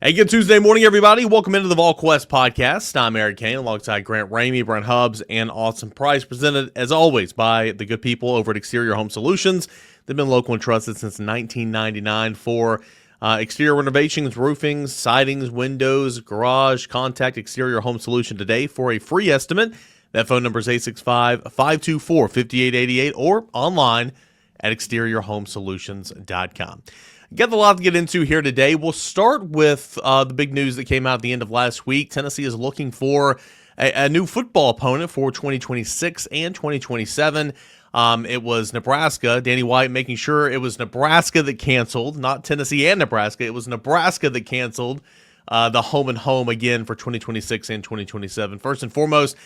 Hey, good Tuesday morning, everybody. Welcome into the Volquest podcast. I'm Eric Kane alongside Grant Ramey, Brent Hubbs, and Austin Price, presented as always by the good people over at Exterior Home Solutions. They've been local and trusted since 1999 for exterior renovations, roofing, sidings, windows, garage. Contact Exterior Home Solution today for a free estimate. That phone number is 865-524-5888 or online at exteriorhomesolutions.com. Got a lot to get into here today. We'll start with the big news that came out at the end of last week. Tennessee is looking for a new football opponent for 2026 and 2027. It was Nebraska. Danny White making sure it was Nebraska that canceled, not Tennessee and Nebraska. It was Nebraska that canceled the home and home again for 2026 and 2027. First and foremost,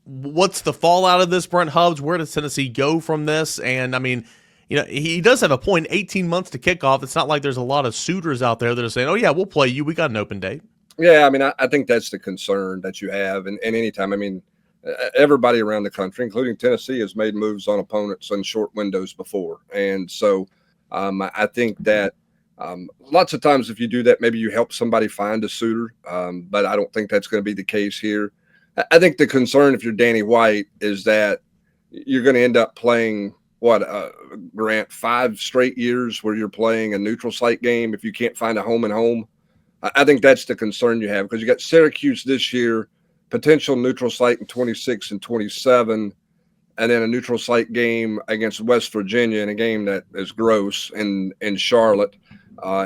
what's the fallout of this, Brent Hubbs? Where does Tennessee go from this? And, I mean, you know, he does have a point, 18 months to kick off. It's not like there's a lot of suitors out there that are saying, oh, yeah, we'll play you. We got an open date. Yeah, I mean, I think that's the concern that you have. And anytime, I mean, everybody around the country, including Tennessee, has made moves on opponents in short windows before. And so I think that lots of times if you do that, maybe you help somebody find a suitor. But I don't think that's going to be the case here. I think the concern, if you're Danny White, is that you're going to end up playing – Grant, 5 straight years where you're playing a neutral site game if you can't find a home and home. I think that's the concern you have, because you got Syracuse this year, potential neutral site in 26 and 27, and then a neutral site game against West Virginia in a game that is gross in Charlotte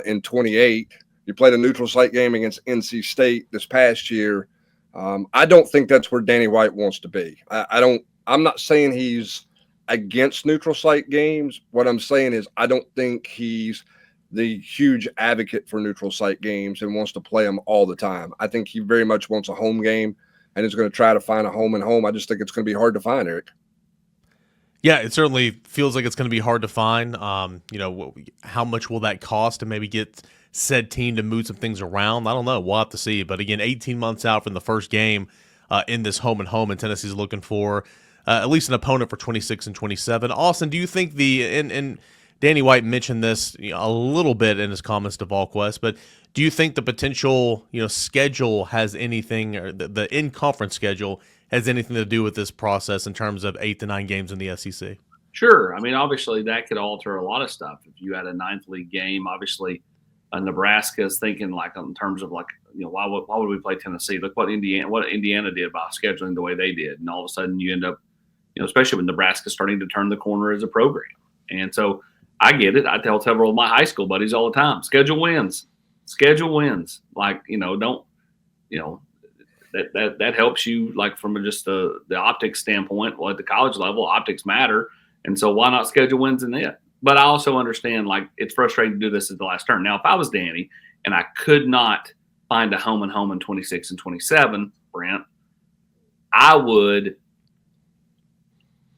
in 28. You played a neutral site game against NC State this past year. I don't think that's where Danny White wants to be. I'm not saying he's against neutral site games. What I'm saying is I don't think he's the huge advocate for neutral site games and wants to play them all the time. I think he very much wants a home game and is going to try to find a home and home. I just think it's going to be hard to find, Eric. Yeah, it certainly feels like it's going to be hard to find. How much will that cost to maybe get said team to move some things around? I don't know. We'll have to see. But again, 18 months out from the first game in this home and home, and Tennessee's looking for at least an opponent for 26 and 27. Austin, do you think and Danny White mentioned this a little bit in his comments to Volquest, but do you think the potential schedule has anything, or the in-conference schedule has anything to do with this process in terms of 8 to 9 games in the SEC? Sure. I mean, obviously that could alter a lot of stuff. If you had a 9th league game, obviously Nebraska is thinking like in terms of like, why would we play Tennessee? Look what Indiana did by scheduling the way they did. And all of a sudden you end up, especially with Nebraska starting to turn the corner as a program. And so I get it. I tell several of my high school buddies all the time, schedule wins. Like, that helps you, like, from just the optics standpoint. Well, at the college level, optics matter. And so why not schedule wins in it? But I also understand, like, it's frustrating to do this at the last turn. Now, if I was Danny and I could not find a home and home in 26 and 27, Brent, I would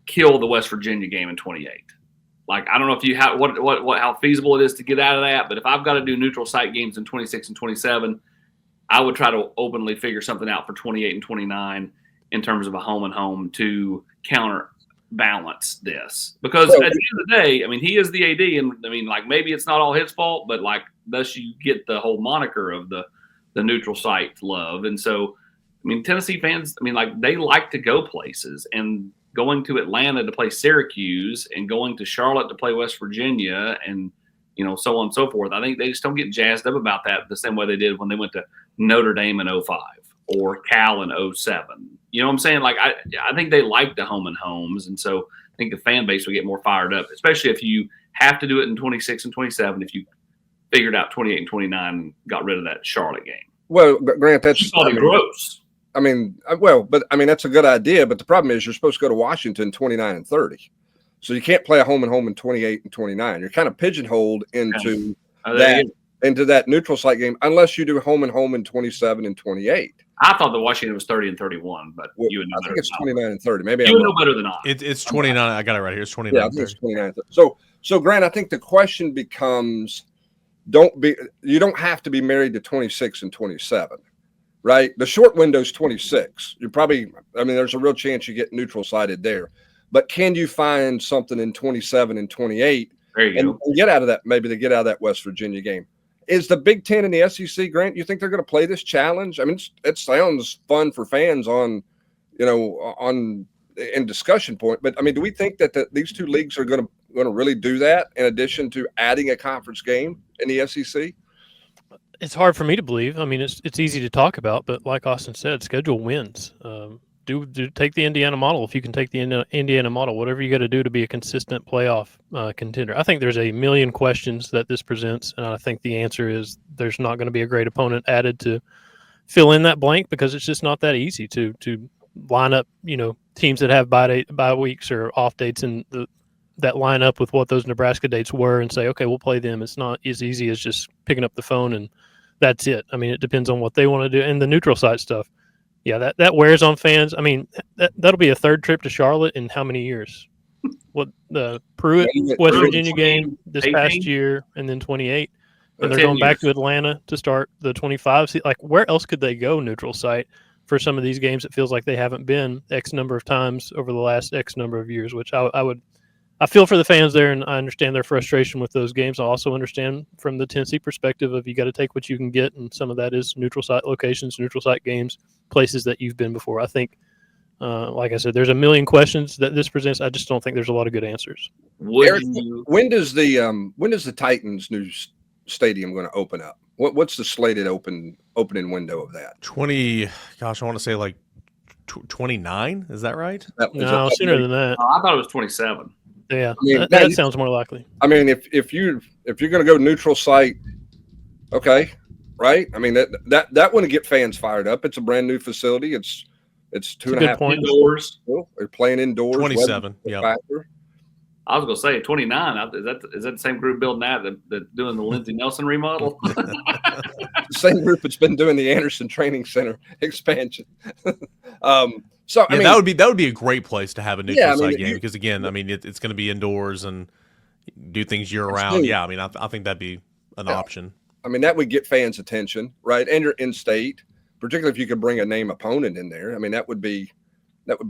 kill the West Virginia game in 28. Like, I don't know if you have how feasible it is to get out of that, but if I've got to do neutral site games in 26 and 27, I would try to openly figure something out for 28 and 29 in terms of a home and home to counterbalance this. Because at the end of the day, I mean, he is the AD, and I mean, like, maybe it's not all his fault, but like, thus you get the whole moniker of the neutral site love. And so, I mean, Tennessee fans, I mean, like, they like to go places, and going to Atlanta to play Syracuse and going to Charlotte to play West Virginia and, so on and so forth. I think they just don't get jazzed up about that the same way they did when they went to Notre Dame in 05 or Cal in 07. You know what I'm saying? Like, I think they like the home and homes. And so I think the fan base would get more fired up, especially if you have to do it in 26 and 27, if you figured out 28 and 29 and got rid of that Charlotte game. Well, Grant, that's gross. I mean, that's a good idea, but the problem is you're supposed to go to Washington 29 and 30. So you can't play a home and home in 28 and 29. You're kind of pigeonholed into that neutral site game unless you do home and home in 27 and 28. I thought the Washington was 30 and 31, but you would know better. I think it's 29 and 30. Maybe you would know better than I. It's 29. I got it right here. It's 29. Yeah, I think it's 29. So Grant, I think the question becomes, you don't have to be married to 26 and 27. Right? The short window is 26. There's a real chance you get neutral sided there. But can you find something in 27 and 28 and get out of that, maybe to get out of that West Virginia game? is the Big Ten and the SEC, Grant, you think they're going to play this challenge? I mean, it sounds fun for fans on in discussion point, but I mean, do we think that these two leagues are going to really do that in addition to adding a conference game in the SEC? It's hard for me to believe. I mean, it's easy to talk about, but like Austin said, schedule wins. Do take the Indiana model if you can take the Indiana model. Whatever you got to do to be a consistent playoff contender. I think there's a million questions that this presents, and I think the answer is there's not going to be a great opponent added to fill in that blank because it's just not that easy to line up. Teams that have bye weeks or off dates and that line up with what those Nebraska dates were and say, okay, we'll play them. It's not as easy as just picking up the phone and that's it. I mean, it depends on what they want to do. And the neutral site stuff, yeah, that wears on fans. I mean, that'll be a third trip to Charlotte in how many years? What the Pruitt West Virginia game this 18? Past year, and then 28, and they're going back to Atlanta to start the 25. See, like, where else could they go neutral site for some of these games? It feels like they haven't been X number of times over the last X number of years, which I feel for the fans there, and I understand their frustration with those games. I also understand from the Tennessee perspective of you got to take what you can get, and some of that is neutral site locations, neutral site games, places that you've been before. I think, like I said, there's a million questions that this presents. I just don't think there's a lot of good ansers. Eric, when does the Titans' new stadium going to open up? What's the slated opening window of that? 20. Gosh, I want to say like 29. Is that right? No, sooner than that. I thought it was 27. Yeah, I mean, that sounds more likely. I mean, if you're going to go neutral site, okay, right? I mean that wouldn't get fans fired up. It's a brand new facility. It's 2.5 indoors. They're playing indoors. 27. Yeah. I was going to say 29. Is that the same group building that doing the Lindsey Nelson remodel? The same group that's been doing the Anderson Training Center expansion. So I mean, that would be a great place to have a neutral site game because again, I mean it's going to be indoors and do things year round. Yeah, I mean I think that'd be an option. I mean that would get fans' attention, right? And you're in state, particularly if you could bring a name opponent in there. I mean that would be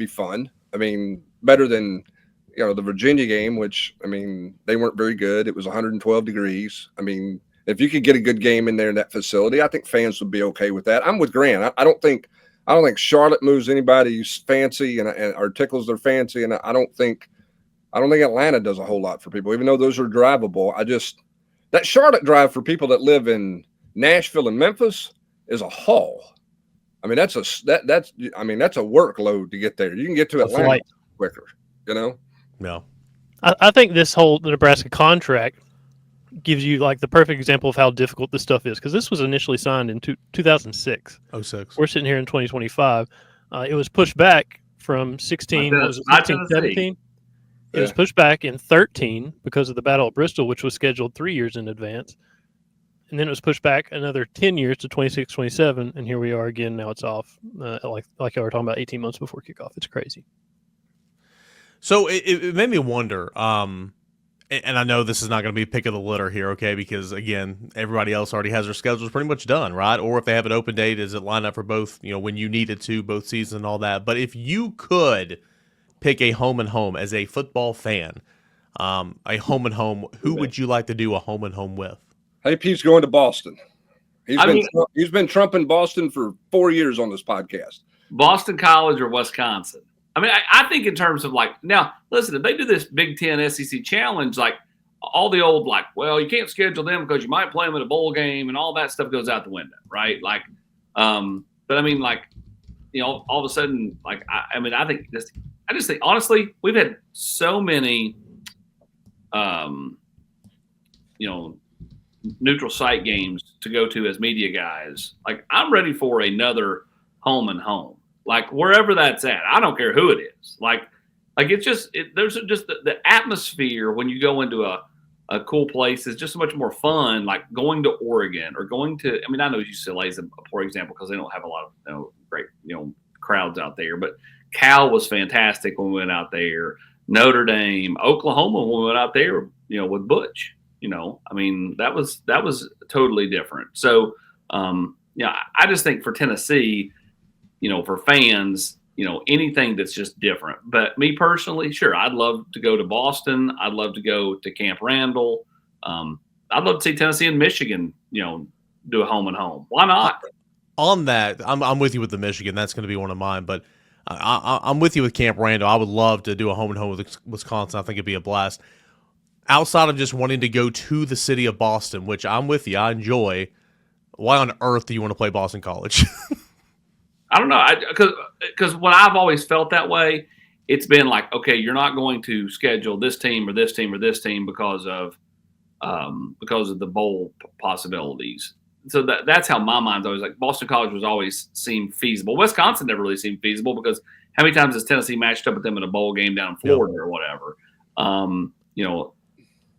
fun. I mean better than the Virginia game, which I mean they weren't very good. It was 112 degrees. I mean if you could get a good game in there in that facility, I think fans would be okay with that. I'm with Grant. I don't think Charlotte moves anybody's fancy or tickles their fancy, and I don't think Atlanta does a whole lot for people, even though those are drivable. That Charlotte drive for people that live in Nashville and Memphis is a haul. I mean that's a workload to get there. You can get to Atlanta quicker, No, I think this whole Nebraska contract gives you like the perfect example of how difficult this stuff is because this was initially signed in 2006. 06. We're sitting here in 2025. It was pushed back from 16. Was it 16, 17? It was pushed back in 13 because of the Battle of Bristol, which was scheduled 3 years in advance. And then it was pushed back another 10 years to 26, 27. And here we are again. Now it's off like I were talking about 18 months before kickoff. It's crazy. So it made me wonder, and I know this is not going to be pick of the litter here, okay, because, again, everybody else already has their schedules pretty much done, right? Or if they have an open date, does it line up for both, when you need it to, both seasons and all that? But if you could pick a home and home as a football fan, a home and home, who would you like to do a home and home with? AP's going to Boston. He's been trumping Boston for 4 years on this podcast. Boston College or Wisconsin? I mean, I think in terms of now, listen, if they do this Big Ten SEC challenge, all the old well, you can't schedule them because you might play them at a bowl game and all that stuff goes out the window, right? But I mean, all of a sudden, I just think honestly, we've had so many, neutral site games to go to as media guys. I'm ready for another home and home. Wherever that's at, I don't care who it is. It's just there's just the atmosphere when you go into a cool place is just so much more fun. Like going to Oregon or going to, I know UCLA is a poor example because they don't have a lot of great crowds out there. But Cal was fantastic when we went out there. Notre Dame, Oklahoma when we went out there, with Butch. That was totally different. So I just think for Tennessee. For fans, anything that's just different. But me personally, sure, I'd love to go to Boston. I'd love to go to Camp Randall. I I'd love to see Tennessee and Michigan, do a home and home. Why not? On that, I'm with you with the Michigan. That's going to be one of mine. But I'm with you with Camp Randall. I would love to do a home and home with Wisconsin. I think it'd be a blast. Outside of just wanting to go to the city of Boston, which I'm with you, I enjoy. Why on earth do you want to play Boston College? I don't know. Because when I've always felt that way, it's been like, okay, you're not going to schedule this team or this team or this team because of the bowl possibilities. So that's how my mind's always like. Boston College was always seemed feasible. Wisconsin never really seemed feasible because how many times has Tennessee matched up with them in a bowl game down in Florida or whatever?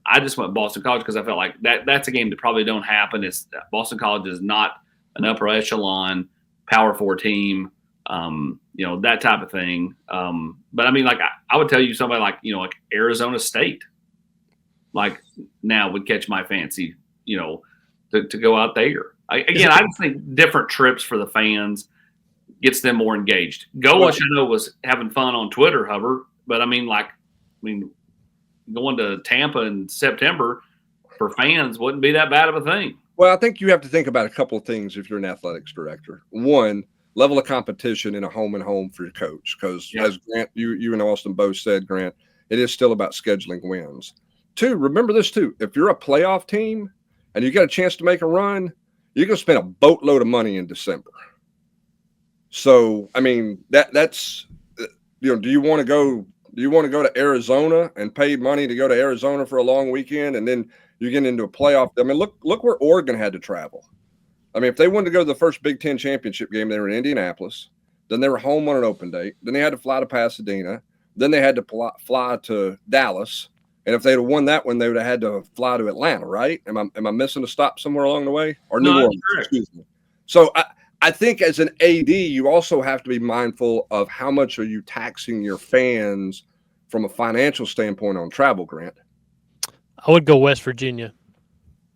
I just went Boston College because I felt like that's a game that probably don't happen. Boston College is not an upper echelon Power 4 team, that type of thing. But I mean, like I would tell you somebody like like Arizona State, like now would catch my fancy, to go out there. I just think different trips for the fans gets them more engaged. Golich, I know, was having fun on Twitter, Hubbard, but I mean, going to Tampa in September for fans wouldn't be that bad of a thing. Well, I think you have to think about a couple of things if you're an athletics director. One, level of competition in a home and home for your coach, because as Grant, you and Austin both said, Grant, it is still about scheduling wins. Two, remember this too. If you're a playoff team and you get a chance to make a run, you're going to spend a boatload of money in December. So, I mean, that's do you want to go? Do you want to go to Arizona and pay money to go to Arizona for a long weekend, and then you get into a playoff? I mean, look where Oregon had to travel. I mean, if they wanted to go to the first Big Ten championship game, they were in Indianapolis. Then they were home on an open date. Then they had to fly to Pasadena. Then they had to fly to Dallas. And if they'd have won that one, they would have had to fly to Atlanta, right? Am I missing a stop somewhere along the way? Or New Orleans, excuse me. So I think as an AD, you also have to be mindful of how much are you taxing your fans from a financial standpoint on travel, Grant. I would go West Virginia.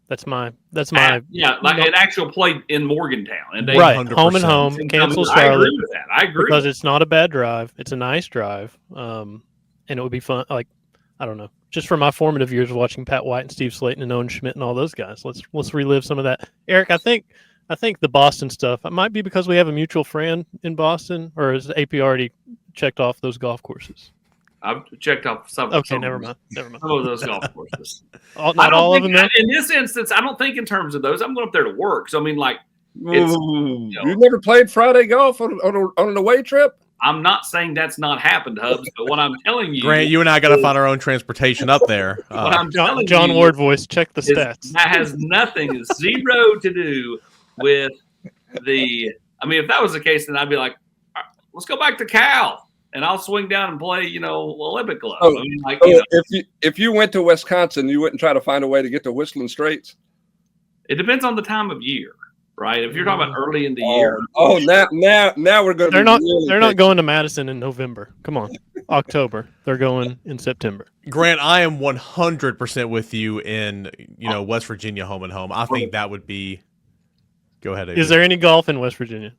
That's my an actual play in Morgantown, and they right, home and home, cancel Charlotte. I agree with that. I agree because it's not a bad drive. It's a nice drive, and it would be fun. Like, I don't know, just from my formative years watching Pat White and Steve Slayton and Owen Schmidt and all those guys. Let's relive some of that. Eric, I think the Boston stuff. It might be because we have a mutual friend in Boston, or has AP already checked off those golf courses? I've checked off some. Okay, never mind. Some of those golf courses. Not all of them. In this instance, I don't think in terms of those. I'm going up there to work, so I mean, like, you never played Friday golf on an away trip? I'm not saying that's not happened, Hubs, but what I'm telling you, Grant, you and I got to find our own transportation up there. What I'm telling John you, Ward voice. Check the stats. That has nothing, zero to do with the. I mean, if that was the case, then I'd be like, let's go back to Cal. And I'll swing down and play, Olympic club. Oh, I mean, if you went to Wisconsin, you wouldn't try to find a way to get to Whistling Straits? It depends on the time of year, right? If you're talking about early in the year. Now we're going to. They're not going to Madison in November. Come on, October. They're going in September. Grant, I am 100% with you in West Virginia home and home. I think that would be. Go ahead. Is there any golf in West Virginia?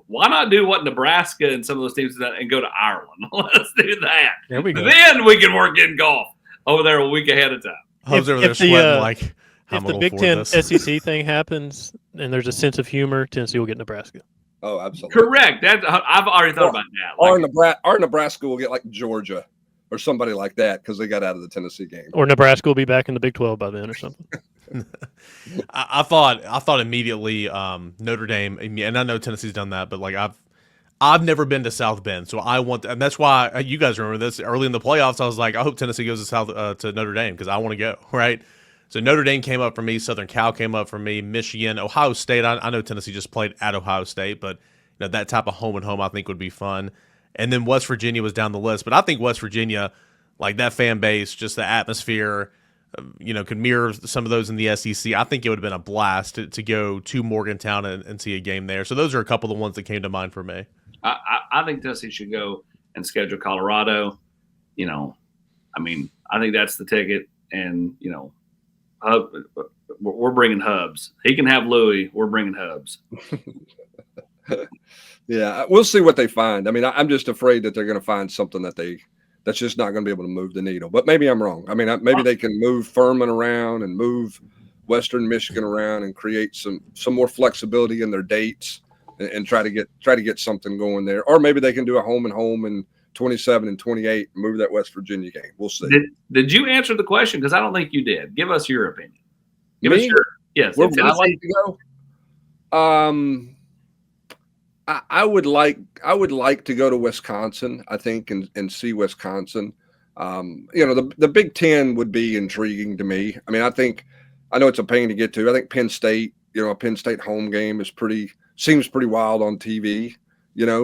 Why not do what Nebraska and some of those teams do and go to Ireland? Let's do that. There we go. Then we can work in golf over there a week ahead of time. Hubs over there sweating like. If the Big Ten SEC thing happens and there's a sense of humor, Tennessee will get Nebraska. Oh, absolutely. Correct. I've already thought about that. Or Nebraska will get like Georgia or somebody like that because they got out of the Tennessee game. Or Nebraska will be back in the Big 12 by then or something. I thought immediately Notre Dame, and I know Tennessee's done that, but like I've never been to South Bend, so I want, and that's why you guys remember this early in the playoffs. I was like, I hope Tennessee goes to Notre Dame because I want to go, right? So Notre Dame came up for me, Southern Cal came up for me, Michigan, Ohio State. I know Tennessee just played at Ohio State, but that type of home and home I think would be fun. And then West Virginia was down the list, but I think West Virginia, like that fan base, just the atmosphere. Could mirror some of those in the SEC. I think it would have been a blast to go to Morgantown and see a game there. So those are a couple of the ones that came to mind for me. I think Tennessee should go and schedule Colorado. I think that's the ticket. And, we're bringing Hubs. He can have Louis. We're bringing Hubs. Yeah, we'll see what they find. I mean, I'm just afraid that they're going to find something that they that's just not going to be able to move the needle. But maybe I'm wrong. I mean, maybe they can move Furman around and move Western Michigan around and create some more flexibility in their dates and try to get something going there. Or maybe they can do a home and home in 27 and 28 and move that West Virginia game. We'll see. Did you answer the question? Because I don't think you did. Give us your opinion. Give us your Where would I like to go? I would like to go to Wisconsin, I think, and see Wisconsin. The Big Ten would be intriguing to me. I mean, I know it's a pain to get to. I think Penn State, a Penn State home game seems pretty wild on TV,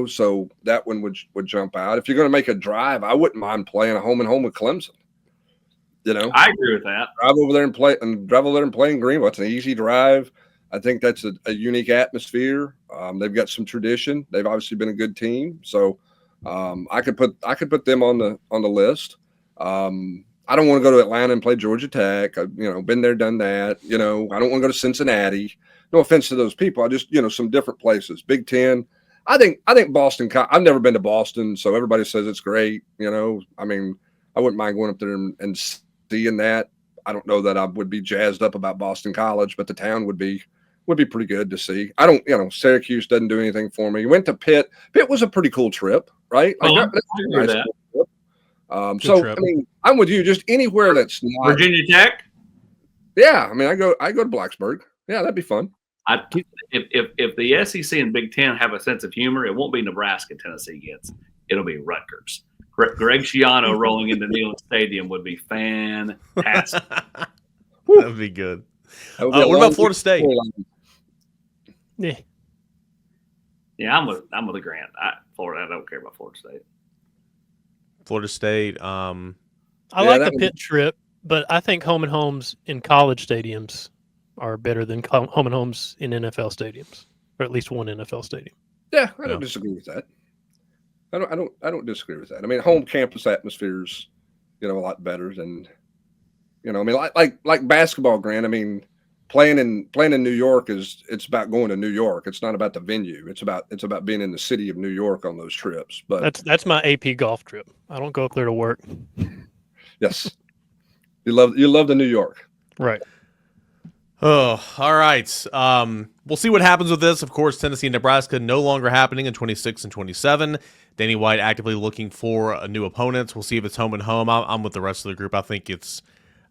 so that one would jump out. If you're going to make a drive, I wouldn't mind playing a home and home with Clemson. I agree with that. Drive over there and play in Greenville. It's an easy drive. I think that's a unique atmosphere. They've got some tradition. They've obviously been a good team, so I could put them on the list. I don't want to go to Atlanta and play Georgia Tech. I've been there, done that. I don't want to go to Cincinnati. No offense to those people. I just some different places. Big Ten. I think Boston. I've never been to Boston, so everybody says it's great. I mean, I wouldn't mind going up there and seeing that. I don't know that I would be jazzed up about Boston College, but the town would be pretty good to see. I don't, Syracuse doesn't do anything for me. You went to Pitt. Pitt was a pretty cool trip, right? Like that's a nice trip. I mean, I'm with you. Just anywhere that's not Virginia Tech. Yeah, I mean, I go to Blacksburg. Yeah, that'd be fun. If the SEC and Big Ten have a sense of humor, it won't be Nebraska-Tennessee gets. It'll be Rutgers. Greg Schiano rolling into Neyland Stadium would be fantastic. That'd be good. What about Florida State? Yeah, I'm with the Grant. Florida. I don't care about Florida State. Florida State. I like the Pitt trip, but I think home and homes in college stadiums are better than home and homes in NFL stadiums, or at least one NFL stadium. Yeah, I don't disagree with that. I don't disagree with that. I mean, home campus atmospheres, a lot better than, I mean, like basketball, Grant. I mean, playing in New York it's about going to New York. It's not about the venue. It's about being in the city of New York on those trips. But that's my AP golf trip. I don't go up there to work. Yes, you love the New York, right? Oh, all right. We'll see what happens with this. Of course, Tennessee and Nebraska no longer happening in 26 and 27. Danny White actively looking for a new opponents. We'll see if it's home and home. I'm with the rest of the group. I think it's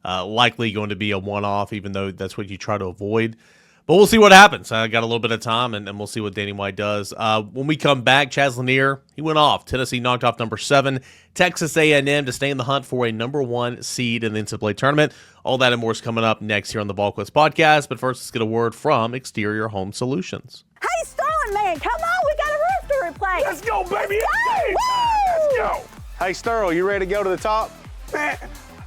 likely going to be a one-off, even though that's what you try to avoid. But we'll see what happens. I got a little bit of time, and we'll see what Danny White does. When we come back, Chaz Lanier, he went off. Tennessee knocked off number 7. Texas A&M to stay in the hunt for a number 1 seed in the NCAA tournament. All that and more is coming up next here on the Volquest podcast. But first, let's get a word from Exterior Home Solutions. Hey, Sterling, man, come on. We got a roof to replace. Let's go, baby. Let's go. Hey, Sterling, you ready to go to the top? Man,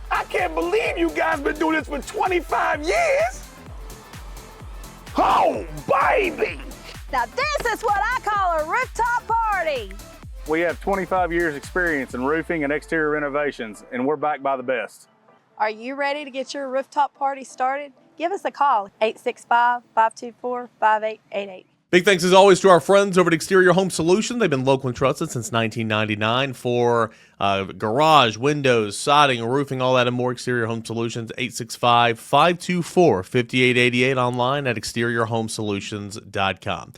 I can't believe you guys been doing this for 25 years. Oh, baby! Now this is what I call a rooftop party. We have 25 years experience in roofing and exterior renovations, and we're backed by the best. Are you ready to get your rooftop party started? Give us a call, 865-524-5888. Big thanks as always to our friends over at Exterior Home Solutions. They've been local and trusted since 1999 for garage, windows, siding, roofing, all that and more. Exterior Home Solutions, 865-524-5888, online at exteriorhomesolutions.com.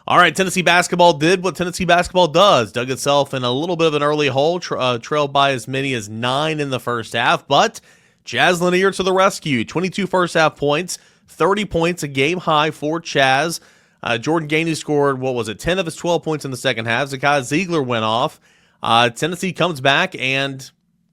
All right, Tennessee basketball did what Tennessee basketball does. Dug itself in a little bit of an early hole, trailed by as many as 9 in the first half, but Chaz Lanier to the rescue. 22 first half points, 30 points, a game high for Chaz. Jordan Gainey scored, 10 of his 12 points in the second half. Zakai Ziegler went off. Tennessee comes back and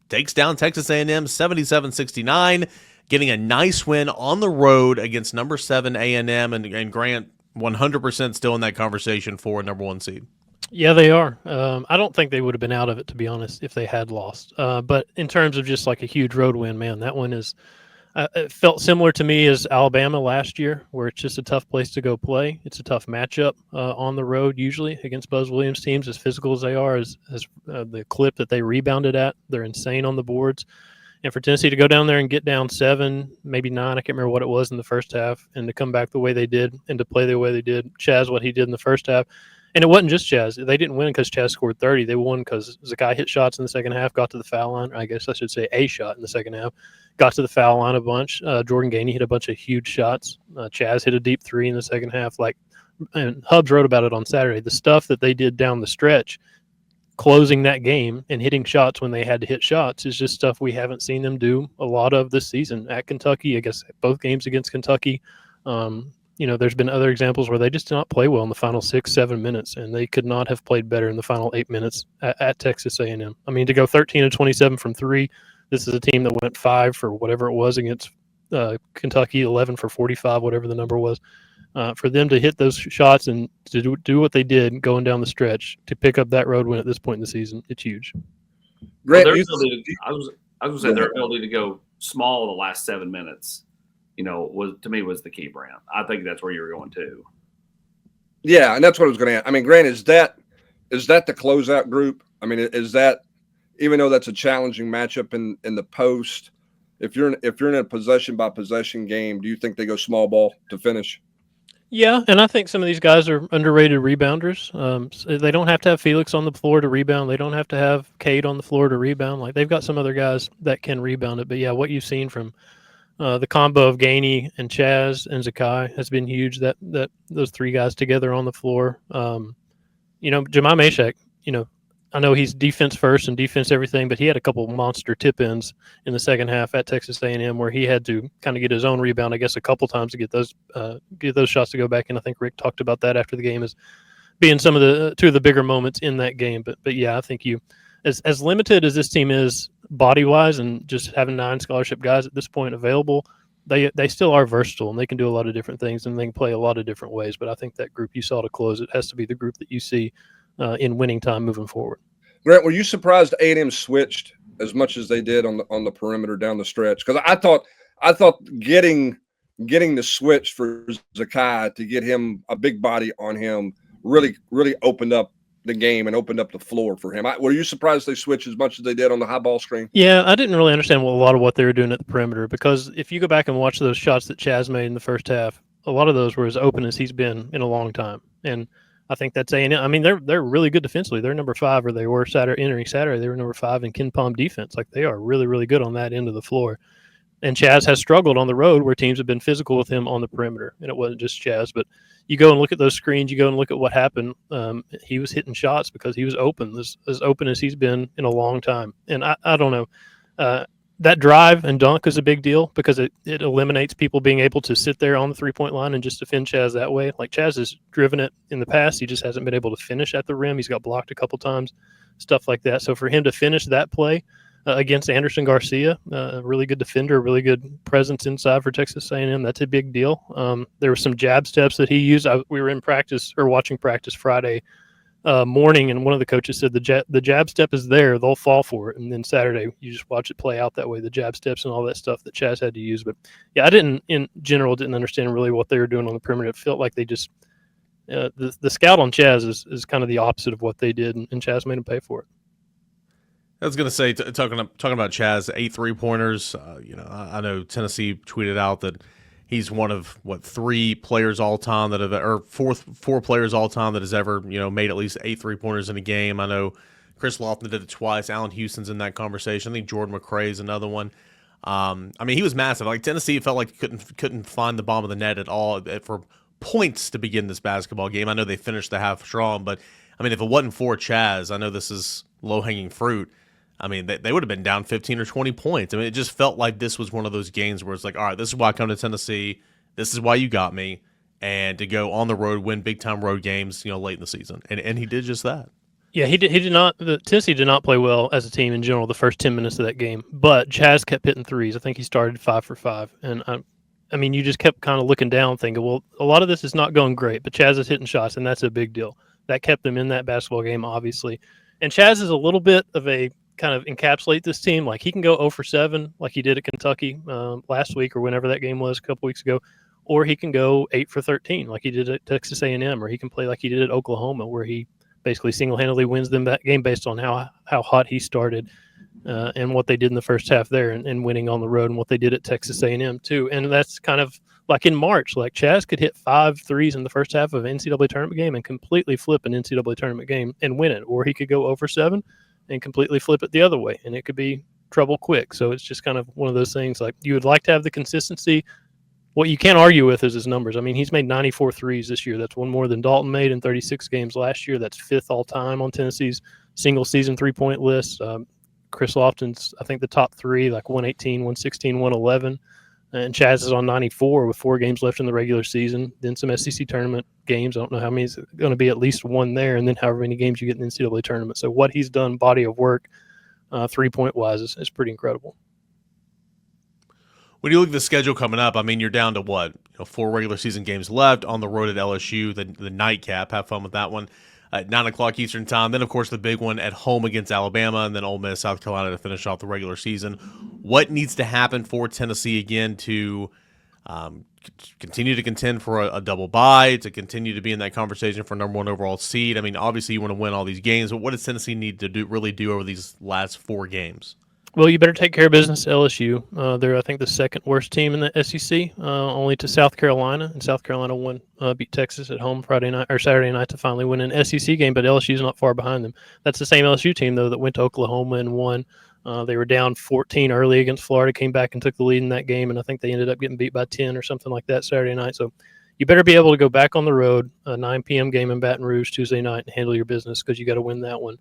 takes down Texas A&M 77-69, getting a nice win on the road against number 7 A&M, and Grant 100% still in that conversation for a number 1 seed. Yeah, they are. I don't think they would have been out of it, to be honest, if they had lost. But in terms of just like a huge road win, man, that one is it felt similar to me as Alabama last year, where it's just a tough place to go play. It's a tough matchup on the road, usually against Buzz Williams teams, as physical as they are, as the clip that they rebounded at. They're insane on the boards. And for Tennessee to go down there and get down 7, maybe 9, I can't remember what it was in the first half, and to come back the way they did and to play the way they did, Chaz, what he did in the first half, And it wasn't just Chaz. They didn't win because Chaz scored 30. They won because Zakai hit shots in the second half, got to the foul line. I guess I should say a shot in the second half. Got to the foul line a bunch. Jordan Gainey hit a bunch of huge shots. Chaz hit a deep three in the second half. And Hubs wrote about it on Saturday. The stuff that they did down the stretch, closing that game and hitting shots when they had to hit shots, is just stuff we haven't seen them do a lot of this season. At Kentucky, I guess both games against Kentucky, there's been other examples where they just did not play well in the final 6-7 minutes, and they could not have played better in the final 8 minutes at Texas A&M. I mean, to go 13-27 from three, this is a team that went 5 for whatever it was against Kentucky, 11 for 45, whatever the number was. For them to hit those shots and to do what they did going down the stretch to pick up that road win at this point in the season, it's huge. Grant, I was going to say their ability to go small the last 7 minutes, was the key, Brant. I think that's where you were going too. Yeah, and that's what I was going to ask. I mean, Grant, is that the closeout group? I mean, is that, even though that's a challenging matchup in the post, if you're in a possession by possession game, do you think they go small ball to finish? Yeah, and I think some of these guys are underrated rebounders. So they don't have to have Felix on the floor to rebound. They don't have to have Cade on the floor to rebound. Like, they've got some other guys that can rebound it. But yeah, what you've seen from the combo of Gainey and Chaz and Zakai has been huge. That those three guys together on the floor. Jemai Mashak, I know he's defense first and defense everything, but he had a couple monster tip-ins in the second half at Texas A&M where he had to kind of get his own rebound, I guess, a couple times to get those shots to go back. And I think Rick talked about that after the game as being two of the bigger moments in that game. But yeah, I think as limited as this team is body-wise and just having 9 scholarship guys at this point available, they still are versatile and they can do a lot of different things and they can play a lot of different ways. But I think that group you saw to close it has to be the group that you see in winning time moving forward. Grant, were you surprised A&M switched as much as they did on the perimeter down the stretch? Because I thought getting the switch for Zakai to get him a big body on him really opened up the game and opened up the floor for him. Were you surprised they switched as much as they did on the high ball screen? Yeah, I didn't really understand a lot of what they were doing at the perimeter, because if you go back and watch those shots that Chaz made in the first half, a lot of those were as open as he's been in a long time. And I think that's A&M. I mean, they're really good defensively. They're number 5, or they were entering Saturday. They were number 5 in Ken Palm defense. Like, they are really, really good on that end of the floor. And Chaz has struggled on the road where teams have been physical with him on the perimeter. And it wasn't just Chaz, but you go and look at those screens. You go and look at what happened. He was hitting shots because he was open, as open as he's been in a long time. And I don't know. That drive and dunk is a big deal because it eliminates people being able to sit there on the three-point line and just defend Chaz that way. Like, Chaz has driven it in the past. He just hasn't been able to finish at the rim. He's got blocked a couple times, stuff like that. So for him to finish that play against Anderson Garcia, a really good defender, really good presence inside for Texas A&M, that's a big deal. There were some jab steps that he used. We were in practice or watching practice Friday morning, and one of the coaches said the jab step is there, they'll fall for it. And then Saturday you just watch it play out that way, the jab steps and all that stuff that Chaz had to use. But yeah, I in general didn't understand really what they were doing on the perimeter. It felt like they just the scout on Chaz is kind of the opposite of what they did, and Chaz made him pay for it. I was going to say, talking about Chaz, 8 3-pointers. I know Tennessee tweeted out that he's one of 3 players all time that have, or four players all time that has ever, made at least 8 3-pointers in a game. I know Chris Lofton did it twice. Allen Houston's in that conversation. I think Jordan McRae is another one. I mean, he was massive. Like, Tennessee felt like couldn't find the bottom of the net at all for points to begin this basketball game. I know they finished the half strong, but I mean, if it wasn't for Chaz, I know this is low-hanging fruit. I mean, they would have been down 15 or 20 points. I mean, it just felt like this was one of those games where it's like, all right, this is why I come to Tennessee. This is why you got me. And to go on the road, win big-time road games, late in the season. And he did just that. Yeah, he did not. Tennessee did not play well as a team in general the first 10 minutes of that game. But Chaz kept hitting threes. I think he started 5 for 5. And, I mean, you just kept kind of looking down thinking, well, a lot of this is not going great. But Chaz is hitting shots, and that's a big deal. That kept them in that basketball game, obviously. And Chaz is a little bit of a kind of encapsulate this team. Like, he can go 0 for 7 like he did at Kentucky last week or whenever that game was a couple weeks ago, or he can go 8 for 13 like he did at Texas A&M, or he can play like he did at Oklahoma, where he basically single-handedly wins them that game based on how hot he started and what they did in the first half there, and winning on the road, and what they did at Texas A&M too. And that's kind of like in March, like Chaz could hit 5 threes in the first half of an NCAA tournament game and completely flip an NCAA tournament game and win it, or he could go over 7 and completely flip it the other way, and it could be trouble quick. So it's just kind of one of those things. Like, you would like to have the consistency. What you can't argue with is his numbers. I mean, he's made 94 threes this year. That's one more than Dalton made in 36 games last year. That's 5th all time on Tennessee's single season 3-point list. Chris Lofton's, I think, the top 3, like 118, 116, 111. And Chaz is on 94 with 4 games left in the regular season. Then some SEC tournament games. I don't know how many is going to be, at least 1 there. And then however many games you get in the NCAA tournament. So what he's done, body of work, 3-point wise, is pretty incredible. When you look at the schedule coming up, I mean, you're down to what? 4 regular season games left on the road at LSU, the nightcap. Have fun with that one at 9 o'clock Eastern time. Then, of course, the big one at home against Alabama, and then Ole Miss, South Carolina to finish off the regular season. What needs to happen for Tennessee again to continue to contend for a double bye, to continue to be in that conversation for number 1 overall seed? I mean, obviously you want to win all these games, but what does Tennessee need to really do over these last 4 games? Well, you better take care of business at LSU. They're, I think, the 2nd worst team in the SEC, only to South Carolina. And South Carolina beat Texas at home Saturday night to finally win an SEC game, but LSU's not far behind them. That's the same LSU team, though, that went to Oklahoma and won. They were down 14 early against Florida, came back and took the lead in that game, and I think they ended up getting beat by 10 or something like that Saturday night. So you better be able to go back on the road, a 9 p.m. game in Baton Rouge Tuesday night, and handle your business, because you got to win that one.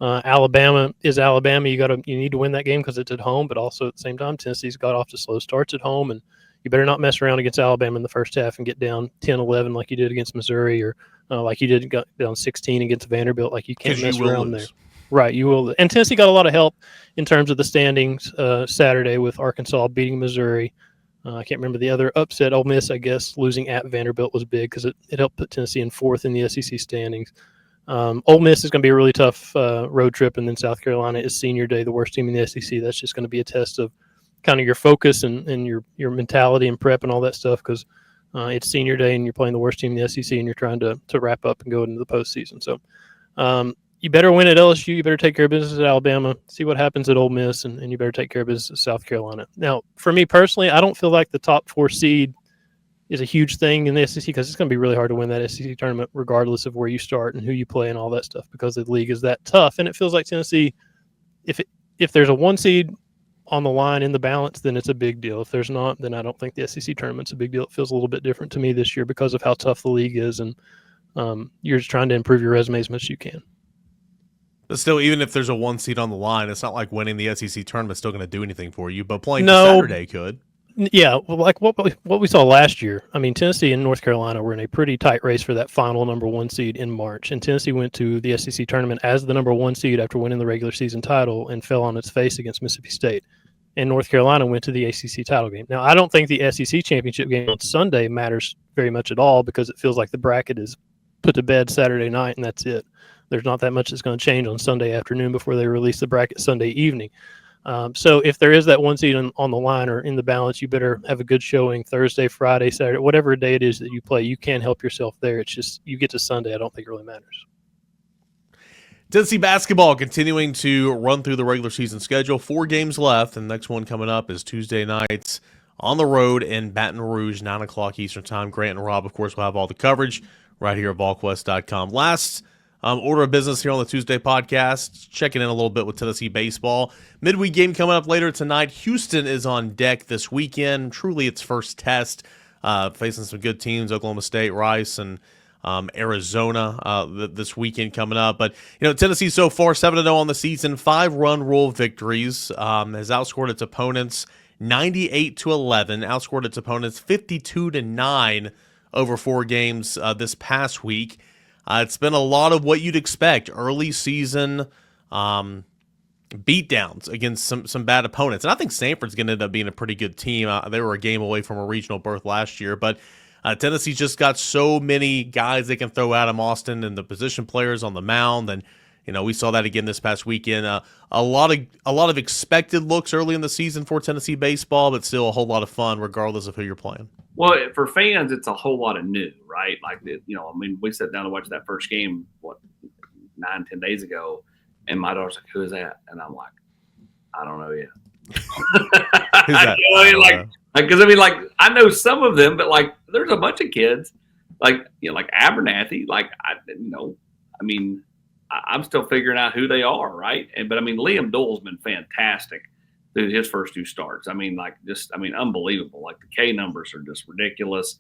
Alabama is Alabama. You need to win that game because it's at home, but also at the same time, Tennessee's got off to slow starts at home, and you better not mess around against Alabama in the first half and get down 10-11 like you did against Missouri, or like you did got down 16 against Vanderbilt. Like, you can't mess around there. Right, you will. And Tennessee got a lot of help in terms of the standings Saturday with Arkansas beating Missouri. I can't remember the other upset. Ole Miss, I guess, losing at Vanderbilt was big because it helped put Tennessee in 4th in the SEC standings. Ole Miss is going to be a really tough road trip, and then South Carolina is senior day, the worst team in the SEC. That's just going to be a test of kind of your focus and your mentality and prep and all that stuff, because it's senior day and you're playing the worst team in the SEC and you're trying to wrap up and go into the postseason. So you better win at LSU. You better take care of business at Alabama. See what happens at Ole Miss, and you better take care of business at South Carolina. Now, for me personally, I don't feel like the top 4 seed is a huge thing in the SEC, because it's going to be really hard to win that SEC tournament regardless of where you start and who you play and all that stuff, because the league is that tough. And it feels like Tennessee, if there's a 1 seed on the line in the balance, then it's a big deal. If there's not, then I don't think the SEC tournament's a big deal. It feels a little bit different to me this year because of how tough the league is, and you're just trying to improve your resume as much as you can. But still, even if there's a 1 seed on the line, it's not like winning the SEC tournament's still going to do anything for you, but playing Saturday could. Yeah, well, like what we saw last year. I mean, Tennessee and North Carolina were in a pretty tight race for that final number 1 seed in March, and Tennessee went to the SEC tournament as the number 1 seed after winning the regular season title and fell on its face against Mississippi State. And North Carolina went to the ACC title game. Now, I don't think the SEC championship game on Sunday matters very much at all, because it feels like the bracket is put to bed Saturday night and that's it. There's not that much that's going to change on Sunday afternoon before they release the bracket Sunday evening. So if there is that 1 seed on the line or in the balance, you better have a good showing Thursday, Friday, Saturday, whatever day it is that you play. You can't help yourself there. It's just you get to Sunday, I don't think it really matters. Tennessee basketball continuing to run through the regular season schedule. 4 games left, and the next one coming up is Tuesday nights on the road in Baton Rouge, 9 o'clock Eastern time. Grant and Rob, of course, will have all the coverage right here at Volquest.com. Last order of business here on the Tuesday podcast, checking in a little bit with Tennessee baseball. Midweek game coming up later tonight. Houston is on deck this weekend. Truly its first test, facing some good teams, Oklahoma State, Rice, and Arizona this weekend coming up. But, Tennessee so far 7-0 on the season, 5-run rule victories, has outscored its opponents 98-11, outscored its opponents 52-9 over 4 games this past week. It's been a lot of what you'd expect, early season beatdowns against some bad opponents. And I think Sanford's going to end up being a pretty good team. They were a game away from a regional berth last year. But Tennessee's just got so many guys they can throw at them, Austin, and the position players on the mound. And, we saw that again this past weekend. A lot of expected looks early in the season for Tennessee baseball, but still a whole lot of fun regardless of who you're playing. Well, for fans, it's a whole lot of new, right? Like, we sat down to watch that first game, 9-10 days ago, and my daughter's like, "Who is that?" And I'm like, "I don't know yet." Who's that? Like, because I mean, like, I know some of them, but like, there's a bunch of kids, like, like Abernathy, like, I mean, I'm still figuring out who they are, right? But I mean, Liam Doyle's been fantastic through his first 2 starts. I mean, unbelievable. Like, the K numbers are just ridiculous.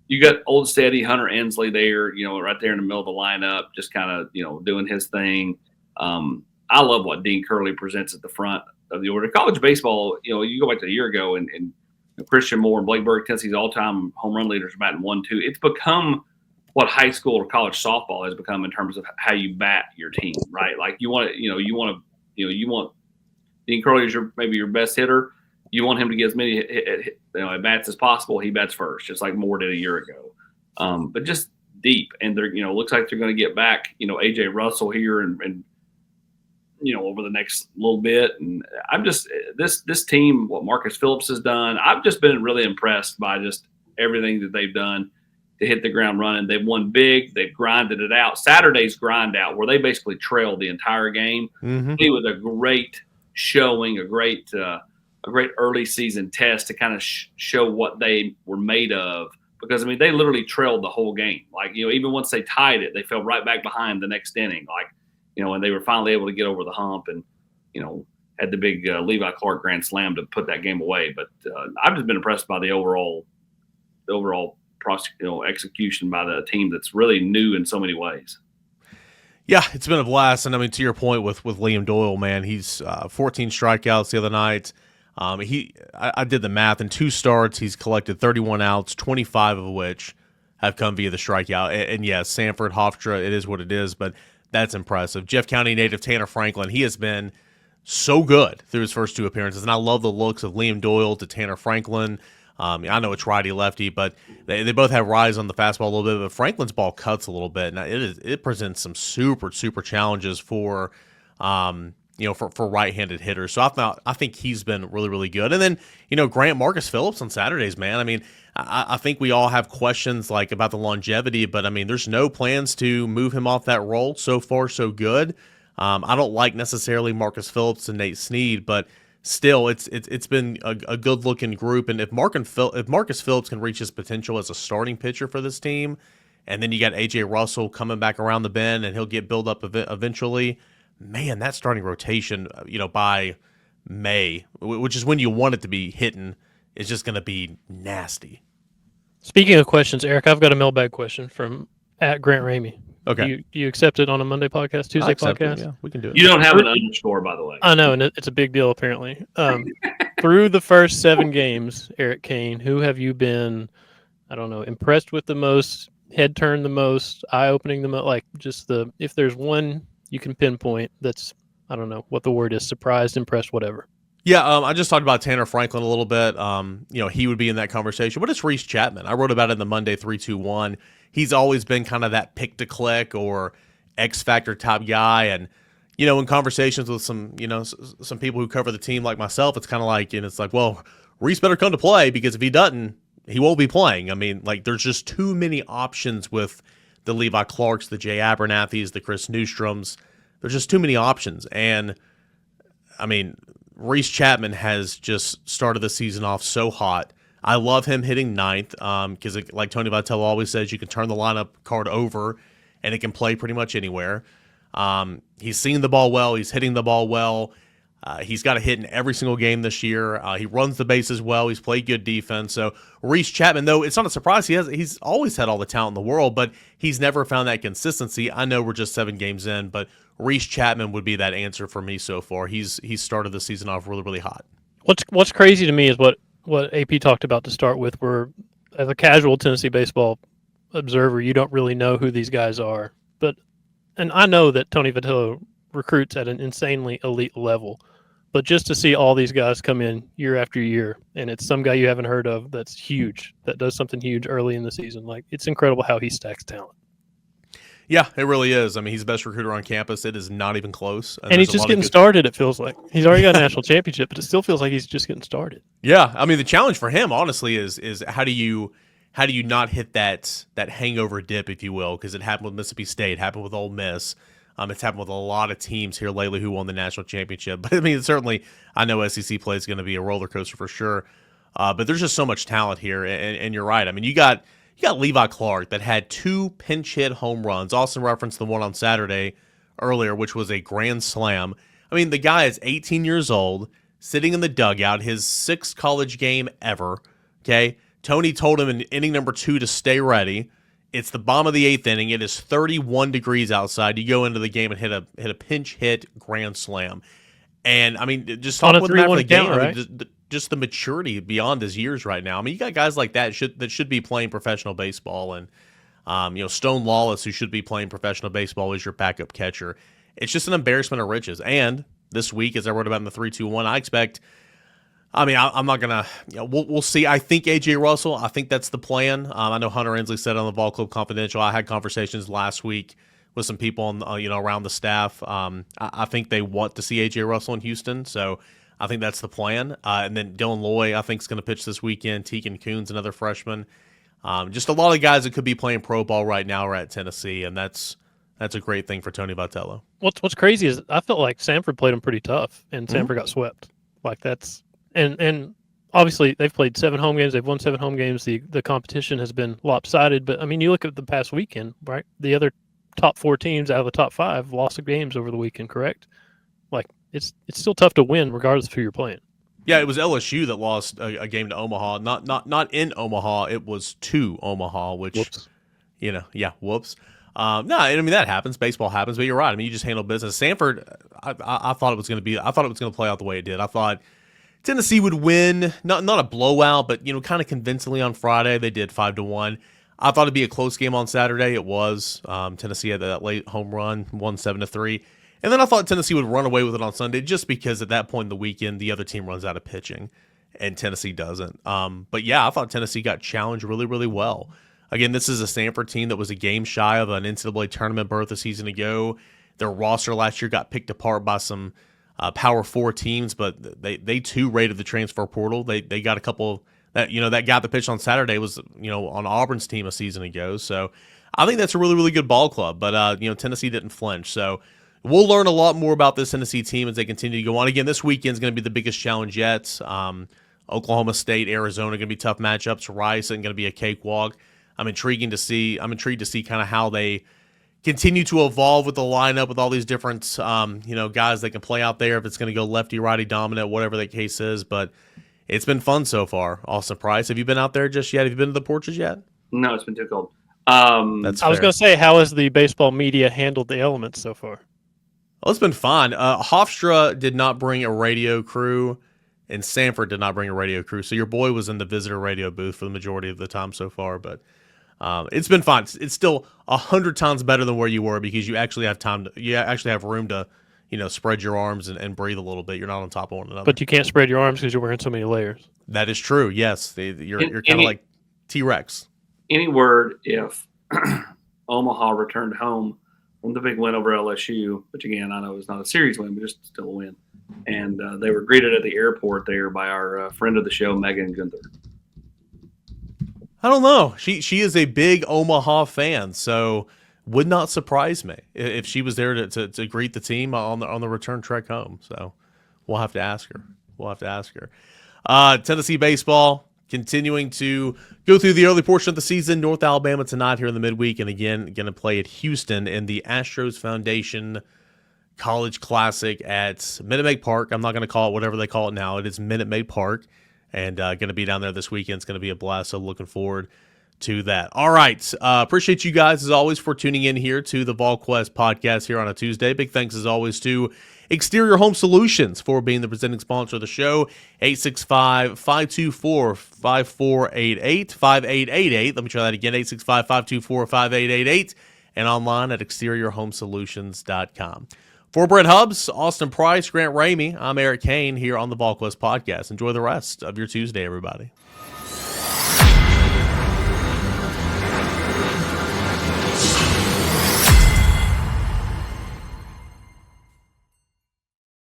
You got Old Steady Hunter Ensley there, right there in the middle of the lineup, just kind of, doing his thing. I love what Dean Curley presents at the front of the order. College baseball, you go back to a year ago and Christian Moore and Blake Burke, Tennessee's all-time home run leaders, batting 1-2. It's become what high school or college softball has become in terms of how you bat your team, right? Like you want Dean Curley is maybe your best hitter. You want him to get as many at bats as possible. He bats first, just like Moore did a year ago. But just deep, and they're looks like they're going to get back AJ Russell here and over the next little bit. And I'm just this team, what Marcus Phillips has done. I've just been really impressed by just everything that they've done to hit the ground running. They've won big. They've grinded it out. Saturday's grind out, where they basically trailed the entire game. Mm-hmm. It was a great showing, a great early season test to kind of show what they were made of. Because I mean, they literally trailed the whole game. Like even once they tied it, they fell right back behind the next inning. Like and they were finally able to get over the hump and had the big Levi Clark grand slam to put that game away. But I've just been impressed by the overall execution by the team that's really new in so many ways. Yeah, it's been a blast. And I mean, to your point with Liam Doyle, man, he's 14 strikeouts the other night. I did the math. In 2 starts, he's collected 31 outs, 25 of which have come via the strikeout. And yes, Sanford, Hofstra, it is what it is, but that's impressive. Jeff County native Tanner Franklin, he has been so good through his first 2 appearances, and I love the looks of Liam Doyle to Tanner Franklin. I know it's righty-lefty, but they both have rise on the fastball a little bit, but Franklin's ball cuts a little bit, and it presents some super, super challenges for right-handed hitters. So I think he's been really, really good. And then, Grant Marcus Phillips on Saturdays, man. I mean, I think we all have questions like about the longevity, but I mean, there's no plans to move him off that role. So far, so good. I don't like necessarily Marcus Phillips and Nate Snead, but still, it's been a good looking group. And if Marcus Phillips can reach his potential as a starting pitcher for this team, and then you got AJ Russell coming back around the bend, and he'll get built up eventually. Man, that starting rotation, by May, which is when you want it to be hitting, is just going to be nasty. Speaking of questions, Eric, I've got a mailbag question from @Grant Ramey. Okay. Do you accept it on a Monday podcast, Tuesday podcast? Yeah, we can do it. You don't have an underscore, by the way. I know, and it's a big deal apparently. Through the first 7 games, Eric Kane, who have you been, I don't know, impressed with the most, head turned the most, eye-opening the most, like just if there's one you can pinpoint that's, I don't know what the word is, surprised, impressed, whatever. Yeah, I just talked about Tanner Franklin a little bit. He would be in that conversation. But it's Reese Chapman. I wrote about it in the Monday 3-2-1. He's always been kind of that pick to click or X factor type guy. And, in conversations with some people who cover the team like myself, it's kind of like, and it's like, well, Reese better come to play, because if he doesn't, he won't be playing. I mean, like, there's just too many options with the Levi Clarks, the Jay Abernathys, the Chris Newstroms. There's just too many options. And, I mean, Reese Chapman has just started the season off so hot. I love him hitting 9th because, like Tony Vitello always says, you can turn the lineup card over and it can play pretty much anywhere. He's seeing the ball well. He's hitting the ball well. He's got a hit in every single game this year. He runs the bases well. He's played good defense. So Reese Chapman, though, it's not a surprise. He's always had all the talent in the world, but he's never found that consistency. I know we're just 7 games in, but Reese Chapman would be that answer for me so far. He's started the season off really, really hot. What's crazy to me is what AP talked about to start with, where as a casual Tennessee baseball observer, you don't really know who these guys are. And I know that Tony Vitello recruits at an insanely elite level, but just to see all these guys come in year after year, and it's some guy you haven't heard of that's huge, that does something huge early in the season, like, it's incredible how he stacks talent. Yeah, it really is. I mean, he's the best recruiter on campus. It is not even close. And he's just getting started, it feels like. He's already got a national championship, but it still feels like he's just getting started. Yeah, I mean, the challenge for him, honestly, is how do you not hit that hangover dip, if you will, because it happened with Mississippi State, happened with Ole Miss. It's happened with a lot of teams here lately who won the national championship. But, I mean, certainly I know SEC play is going to be a roller coaster for sure. But there's just so much talent here, and you're right. I mean, you got Levi Clark that had 2 pinch hit home runs. Austin referenced the one on Saturday earlier, which was a grand slam. I mean, the guy is 18 years old, sitting in the dugout, his 6th college game ever. Okay, Tony told him in inning number 2 to stay ready. It's the bottom of the 8th inning. It is 31 degrees outside. You go into the game and hit a pinch hit grand slam. And I mean, just talking with him after the game, right? I mean, just the maturity beyond his years right now. I mean, you got guys like that should be playing professional baseball, and Stone Lawless, who should be playing professional baseball, is your backup catcher. It's just an embarrassment of riches. And this week, as I wrote about in the 3-2-1, I expect. I mean, I'm not gonna. We'll see. I think AJ Russell. I think that's the plan. I know Hunter Ensley said on the Ball Club Confidential. I had conversations last week with some people on around the staff. I think they want to see AJ Russell in Houston, so I think that's the plan. And then Dylan Loy, I think, is going to pitch this weekend. Tegan Coons, another freshman. Just a lot of guys that could be playing pro ball right now are at Tennessee, and that's a great thing for Tony Vitello. What's crazy is I felt like Samford played them pretty tough, and Samford got swept. Like that's and obviously they've played 7 home games. They've won 7 home games. The competition has been lopsided, but I mean, you look at the past weekend, right? The other top 4 teams out of the top 5 lost the games over the weekend, correct? Like it's still tough to win regardless of who you're playing. Yeah, it was LSU that lost a game to Omaha. Not in Omaha. It was to Omaha, which Whoops. Whoops. No, I mean that happens. Baseball happens, but you're right. I mean, you just handle business. Sanford, I thought it was going to play out the way it did. I thought Tennessee would win, not a blowout, but kind of convincingly on Friday. They did 5-1. I thought it'd be a close game on Saturday. It was. Tennessee had that late home run, won 7-3. And then I thought Tennessee would run away with it on Sunday just because at that point in the weekend, the other team runs out of pitching and Tennessee doesn't. But yeah, I thought Tennessee got challenged really, really well. Again, this is a Sanford team that was a game shy of an NCAA tournament berth a season ago. Their roster last year got picked apart by some Power 4 teams, but they too raided the transfer portal. They got a couple that guy that pitched on Saturday was on Auburn's team a season ago. So I think that's a really, really good ball club. But Tennessee didn't flinch. So we'll learn a lot more about this Tennessee team as they continue to go on. Again, this weekend is going to be the biggest challenge yet. Oklahoma State, Arizona going to be tough matchups. Rice isn't going to be a cakewalk. I'm intrigued to see kind of how they continue to evolve with the lineup with all these different guys that can play out there. If it's going to go lefty, righty dominant, whatever the case is. But it's been fun so far. Austin Price, have you been out there just yet? Have you been to the porches yet? No, it's been too cold. That's fair. I was going to say, how has the baseball media handled the elements so far? Well, it's been fine. Hofstra did not bring a radio crew, and Sanford did not bring a radio crew. So your boy was in the visitor radio booth for the majority of the time so far. But it's been fine. It's still 100 times better than where you were because you actually have time. You actually have room to, spread your arms and breathe a little bit. You're not on top of one another. But you can't spread your arms because you're wearing so many layers. That is true. Yes, you're kind of like T-Rex. Any word if Omaha returned home from the big win over LSU, which again I know is not a series win, but just still a win. And they were greeted at the airport there by our friend of the show, Megan Gunther. I don't know. She is a big Omaha fan, so would not surprise me if she was there to greet the team on the return trek home. So we'll have to ask her. Tennessee baseball continuing to go through the early portion of the season. North Alabama tonight here in the midweek, and again going to play at Houston in the Astros Foundation College Classic at Minute Maid Park. I'm not going to call it whatever they call it now. It is Minute Maid Park. And going to be down there this weekend. It's going to be a blast, so looking forward to that. All right. Appreciate you guys, as always, for tuning in here to the Volquest podcast here on a Tuesday. Big thanks, as always, to Exterior Home Solutions for being the presenting sponsor of the show. 865-524-5488, 5888. Let me try that again, 865-524-5888, and online at exteriorhomesolutions.com. For Brent Hubbs, Austin Price, Grant Ramey, I'm Eric Kane here on the Volquest podcast. Enjoy the rest of your Tuesday, everybody.